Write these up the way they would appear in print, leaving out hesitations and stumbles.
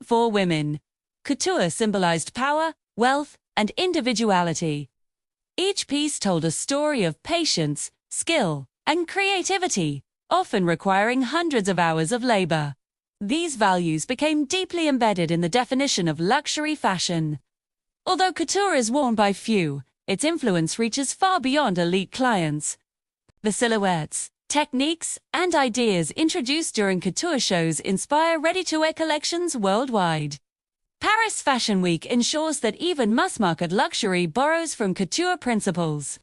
For women, couture symbolized power, wealth, and individuality. Each piece told a story of patience, skill, and creativity, often requiring hundreds of hours of labor. These values became deeply embedded in the definition of luxury fashion. Although couture is worn by few, its influence reaches far beyond elite clients. The silhouettes, techniques, and ideas introduced during couture shows inspire ready-to-wear collections worldwide. Paris Fashion Week ensures that even mass-market luxury borrows from couture principles,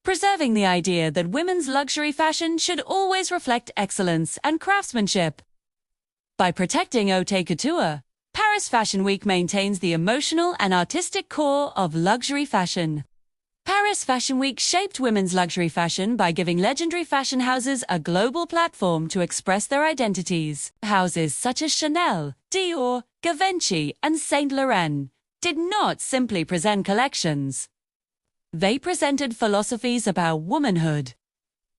preserving the idea that women's luxury fashion should always reflect excellence and craftsmanship. By protecting haute couture, Paris Fashion Week maintains the emotional and artistic core of luxury fashion. Paris Fashion Week shaped women's luxury fashion by giving legendary fashion houses a global platform to express their identities. Houses such as Chanel, Dior, Givenchy, and Saint Laurent did not simply present collections. They presented philosophies about womanhood.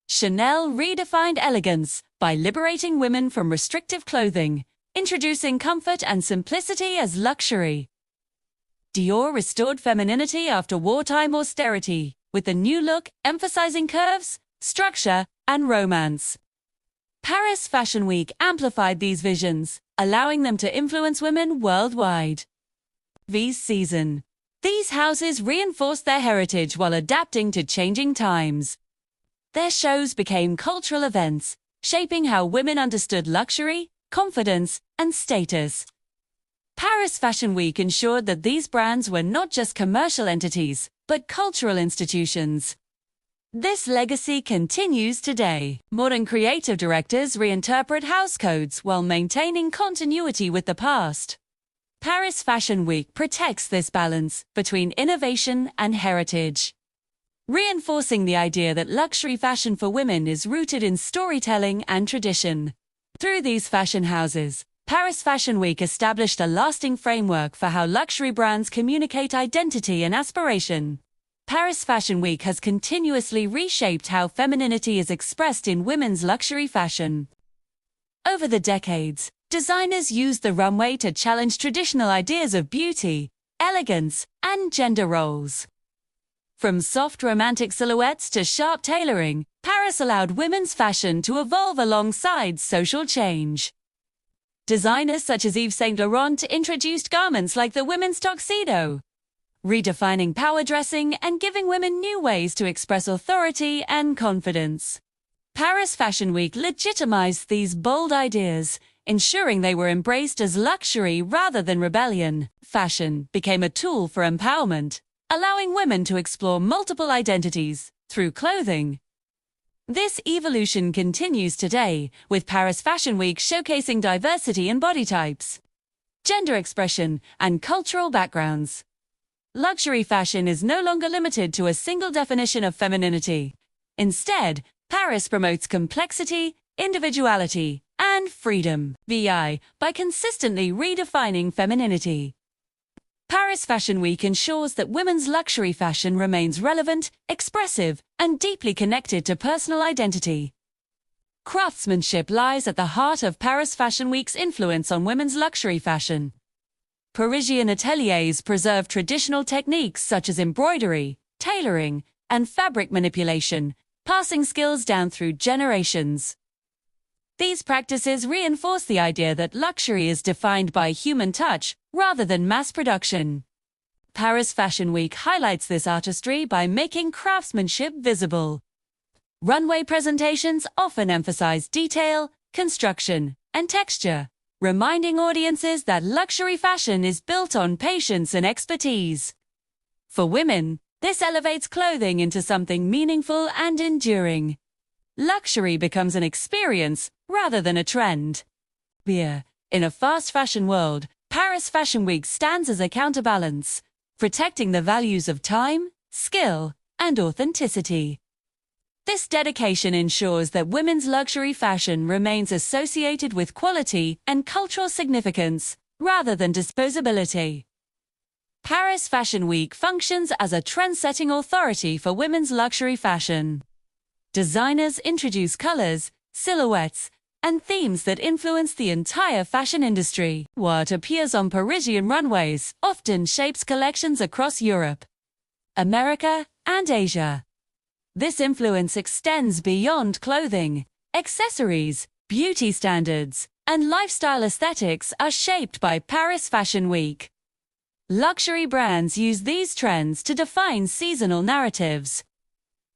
Chanel redefined elegance by liberating women from restrictive clothing, introducing comfort and simplicity as luxury. Dior restored femininity after wartime austerity, with a new look emphasizing curves, structure, and romance. Paris Fashion Week amplified these visions, allowing them to influence women worldwide. Yves season. These houses reinforced their heritage while adapting to changing times. Their shows became cultural events, shaping how women understood luxury, confidence, and status. Paris Fashion Week ensured that these brands were not just commercial entities, but cultural institutions. This legacy continues today. Modern creative directors reinterpret house codes while maintaining continuity with the past. Paris Fashion Week protects this balance between innovation and heritage, reinforcing the idea that luxury fashion for women is rooted in storytelling and tradition. Through these fashion houses, Paris Fashion Week established a lasting framework for how luxury brands communicate identity and aspiration. Paris Fashion Week has continuously reshaped how femininity is expressed in women's luxury fashion. Over the decades, designers used the runway to challenge traditional ideas of beauty, elegance, and gender roles. From soft romantic silhouettes to sharp tailoring, Paris allowed women's fashion to evolve alongside social change. Designers such as Yves Saint Laurent introduced garments like the women's tuxedo, redefining power dressing and giving women new ways to express authority and confidence. Paris Fashion Week legitimized these bold ideas, ensuring they were embraced as luxury rather than rebellion. Fashion became a tool for empowerment, allowing women to explore multiple identities through clothing. This evolution continues today, with Paris Fashion Week showcasing diversity in body types, gender expression, and cultural backgrounds. Luxury fashion is no longer limited to a single definition of femininity. Instead, Paris promotes complexity, individuality, and freedom, by consistently redefining femininity. Paris Fashion Week ensures that women's luxury fashion remains relevant, expressive, and deeply connected to personal identity. Craftsmanship lies at the heart of Paris Fashion Week's influence on women's luxury fashion. Parisian ateliers preserve traditional techniques such as embroidery, tailoring, and fabric manipulation, passing skills down through generations. These practices reinforce the idea that luxury is defined by human touch rather than mass production. Paris Fashion Week highlights this artistry by making craftsmanship visible. Runway presentations often emphasize detail, construction, and texture, reminding audiences that luxury fashion is built on patience and expertise. For women, this elevates clothing into something meaningful and enduring. Luxury becomes an experience rather than a trend. In a fast fashion world, Paris Fashion Week stands as a counterbalance, protecting the values of time, skill, and authenticity. This dedication ensures that women's luxury fashion remains associated with quality and cultural significance, rather than disposability. Paris Fashion Week functions as a trend-setting authority for women's luxury fashion. Designers introduce colors, silhouettes, and themes that influence the entire fashion industry. What appears on Parisian runways often shapes collections across Europe, America, and Asia. This influence extends beyond clothing. Accessories, beauty standards, and lifestyle aesthetics are shaped by Paris Fashion Week. Luxury brands use these trends to define seasonal narratives,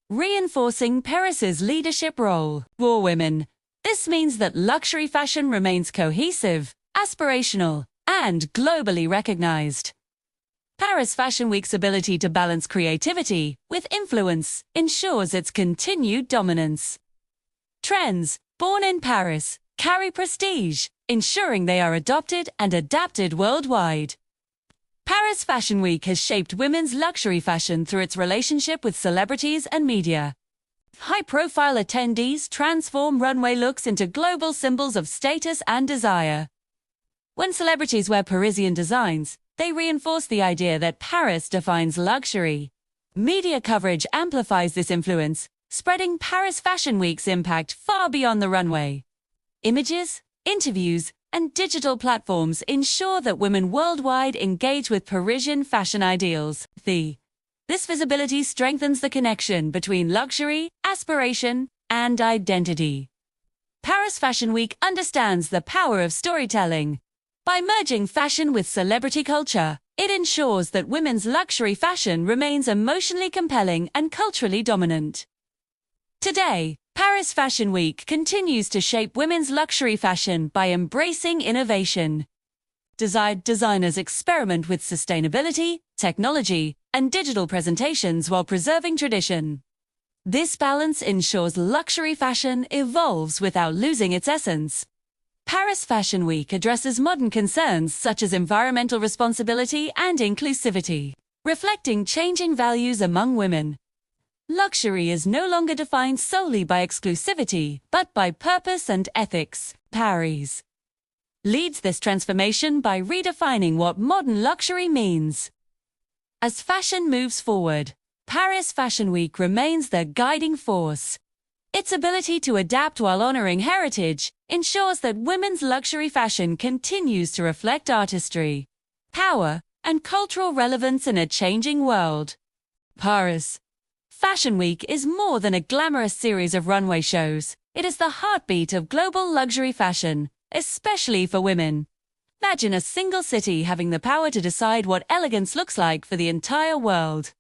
reinforcing Paris's leadership role. For women, this means that luxury fashion remains cohesive, aspirational, and globally recognized. Paris Fashion Week's ability to balance creativity with influence ensures its continued dominance. Trends, born in Paris, carry prestige, ensuring they are adopted and adapted worldwide. Paris Fashion Week has shaped women's luxury fashion through its relationship with celebrities and media. High-profile attendees transform runway looks into global symbols of status and desire. When celebrities wear Parisian designs, they reinforce the idea that Paris defines luxury. Media coverage amplifies this influence, spreading Paris Fashion Week's impact far beyond the runway. Images, interviews, and digital platforms ensure that women worldwide engage with Parisian fashion ideals. This visibility strengthens the connection between luxury, aspiration, and identity. Paris Fashion Week understands the power of storytelling. By merging fashion with celebrity culture, it ensures that women's luxury fashion remains emotionally compelling and culturally dominant. Today, Paris Fashion Week continues to shape women's luxury fashion by embracing innovation. Designers experiment with sustainability, technology, and digital presentations while preserving tradition. This balance ensures luxury fashion evolves without losing its essence. Paris Fashion Week addresses modern concerns such as environmental responsibility and inclusivity, reflecting changing values among women. Luxury is no longer defined solely by exclusivity, but by purpose and ethics. Paris leads this transformation by redefining what modern luxury means. As fashion moves forward, Paris Fashion Week remains the guiding force. Its ability to adapt while honoring heritage ensures that women's luxury fashion continues to reflect artistry, power, and cultural relevance in a changing world. Paris Fashion Week is more than a glamorous series of runway shows. It is the heartbeat of global luxury fashion, especially for women. Imagine a single city having the power to decide what elegance looks like for the entire world.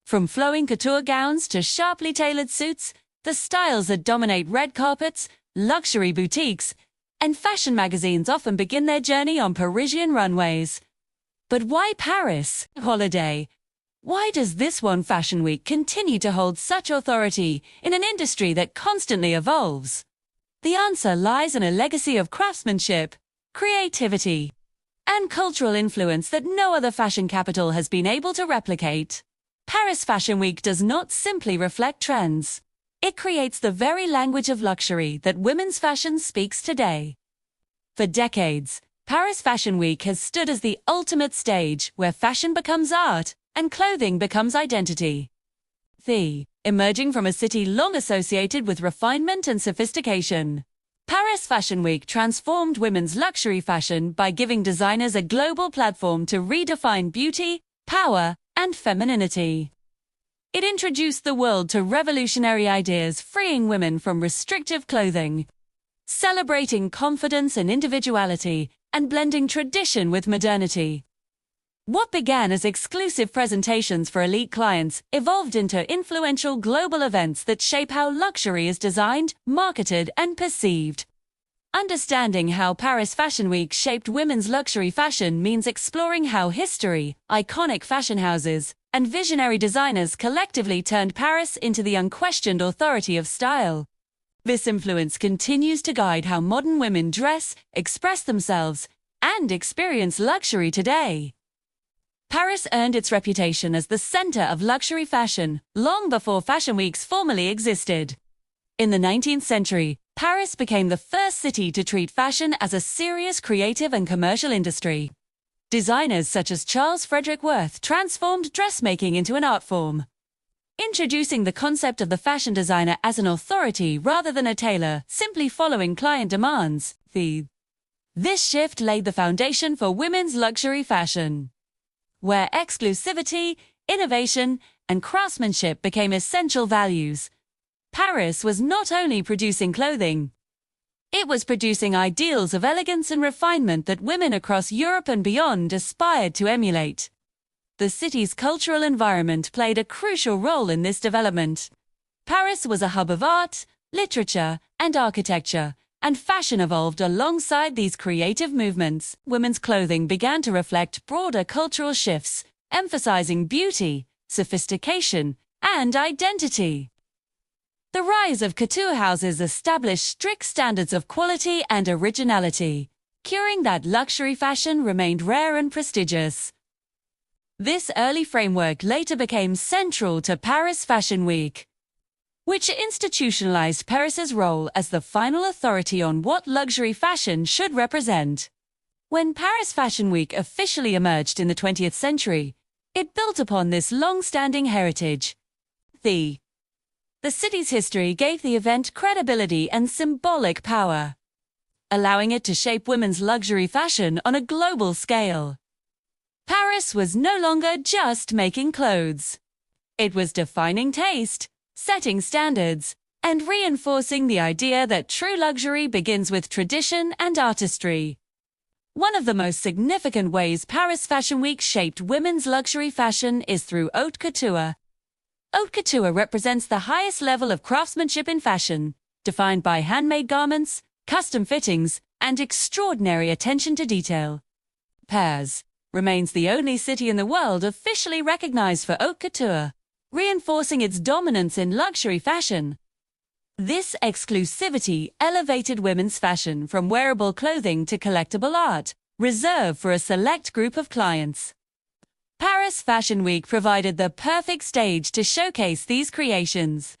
From flowing couture gowns to sharply tailored suits, the styles that dominate red carpets, luxury boutiques, and fashion magazines often begin their journey on Parisian runways. But why Paris? Holiday. Why does this one Fashion Week continue to hold such authority in an industry that constantly evolves? The answer lies in a legacy of craftsmanship, creativity, and cultural influence that no other fashion capital has been able to replicate. Paris Fashion Week does not simply reflect trends. It creates the very language of luxury that women's fashion speaks today. For decades, Paris Fashion Week has stood as the ultimate stage where fashion becomes art and clothing becomes identity. Emerging from a city long associated with refinement and sophistication, Paris Fashion Week transformed women's luxury fashion by giving designers a global platform to redefine beauty, power, and femininity. It introduced the world to revolutionary ideas, freeing women from restrictive clothing, celebrating confidence and individuality, and blending tradition with modernity. What began as exclusive presentations for elite clients evolved into influential global events that shape how luxury is designed, marketed, and perceived. Understanding how Paris Fashion Week shaped women's luxury fashion means exploring how history, iconic fashion houses, and visionary designers collectively turned Paris into the unquestioned authority of style. This influence continues to guide how modern women dress, express themselves, and experience luxury today. Paris earned its reputation as the center of luxury fashion long before fashion weeks formally existed. In the 19th century, Paris became the first city to treat fashion as a serious creative and commercial industry. Designers such as Charles Frederick Worth transformed dressmaking into an art form. introducing the concept of the fashion designer as an authority rather than a tailor, simply following client demands. This shift laid the foundation for women's luxury fashion, where exclusivity, innovation, and craftsmanship became essential values. Paris was not only producing clothing, it was producing ideals of elegance and refinement that women across Europe and beyond aspired to emulate. The city's cultural environment played a crucial role in this development. Paris was a hub of art, literature, and architecture, and fashion evolved alongside these creative movements. Women's clothing began to reflect broader cultural shifts, emphasizing beauty, sophistication, and identity. The rise of couture houses established strict standards of quality and originality, ensuring that luxury fashion remained rare and prestigious. This early framework later became central to Paris Fashion Week, which institutionalized Paris's role as the final authority on what luxury fashion should represent. When Paris Fashion Week officially emerged in the 20th century, it built upon this long-standing heritage. The city's history gave the event credibility and symbolic power, allowing it to shape women's luxury fashion on a global scale. Paris was no longer just making clothes. It was defining taste, setting standards, and reinforcing the idea that true luxury begins with tradition and artistry. One of the most significant ways Paris Fashion Week shaped women's luxury fashion is through haute couture. Haute couture represents the highest level of craftsmanship in fashion, defined by handmade garments, custom fittings, and extraordinary attention to detail. Paris remains the only city in the world officially recognized for haute couture, reinforcing its dominance in luxury fashion. This exclusivity elevated women's fashion from wearable clothing to collectible art, reserved for a select group of clients. Paris Fashion Week provided the perfect stage to showcase these creations.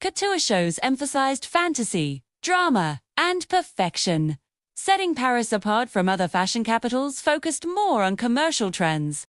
Couture shows emphasized fantasy, drama, and perfection, setting Paris apart from other fashion capitals focused more on commercial trends.